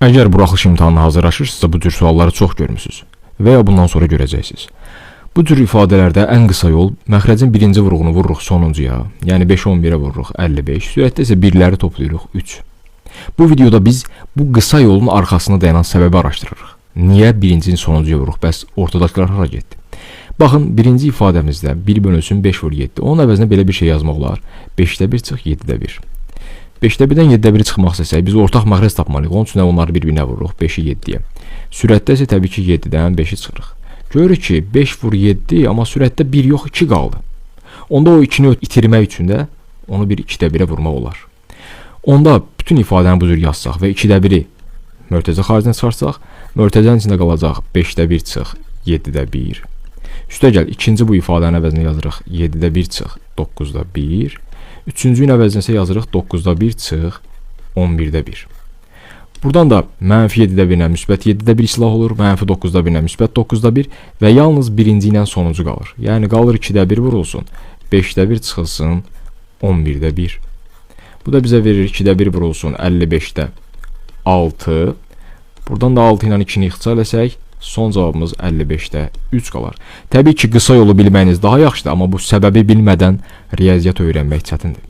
Əgər buraxılış imtahanına hazırlaşırsınızsa bu tür sualları çox görmüsünüz və ya bundan sonra görəcəksiniz. Bu tür ifadələrdə ən qısa yol məxrəcin birinci vurğunu vururuq sonuncuya, yəni 5-11-ə vururuq 55, sürətdə isə birləri toplayırıq 3. Bu videoda biz bu qısa yolun arxasında dayanan səbəbi araşdırırıq. Niyə birincini sonuncuya vururuq, bəs ortadakılar hara getdi? Baxın, birinci ifadəmizdə 1 bölünsün 5 vur 7. Onun əvəzinə belə bir şey yazmaq olar. 5-də 1 çıx 7-də 1. 5-də 1-dən 7-də 1 çıxmaq istəsək, biz ortaq məxrəc tapmalıyıq. Onun üçün onları bir-birinə vururuq. 5-i 7-yə. Sürətdə isə təbii ki 7-dən 5-i çıxırıq. Görürük ki 5 vur 7, amma sürətdə 1 yox 2 qaldı. Onda o 2-ni itirmək üçün də onu bir 2-də 1-ə vurmaq olar. Onda bütün ifadəni bu cür yazsaq və 2-də 1-i mörtəzə xaricinə çıxarsaq, mörtəzənin içində qalacaq 5-də 1 çıx 7-də 1. Üstəgəl ikinci bu ifadənin əvəzinə yazırıq 7-də 1 çıx 9-da 1. Üçüncünün əvəzinə isə yazırıq 9-da 1 çıx 11-də 1. Buradan da mənfi 7-də 1 ilə müsbət 7-də 1 islah olur, mənfi 9-da 1 ilə müsbət 9-da 1 və yalnız birinci ilə sonuncu qalır. Yəni qalır 2-də 1 vurulsun, 5-də 1 çıxılsın 11-də 1. Bu da bizə verir 2-də 1 vurulsun 55-də 6. Buradan da 6 ilə 2-ni ixtisar etsək, son cavabımız 55-də 3 qalar. Təbii ki, qısa yolu bilməyiniz daha yaxşıdır, amma bu səbəbi bilmədən riyaziyyat öyrənmək çətindir.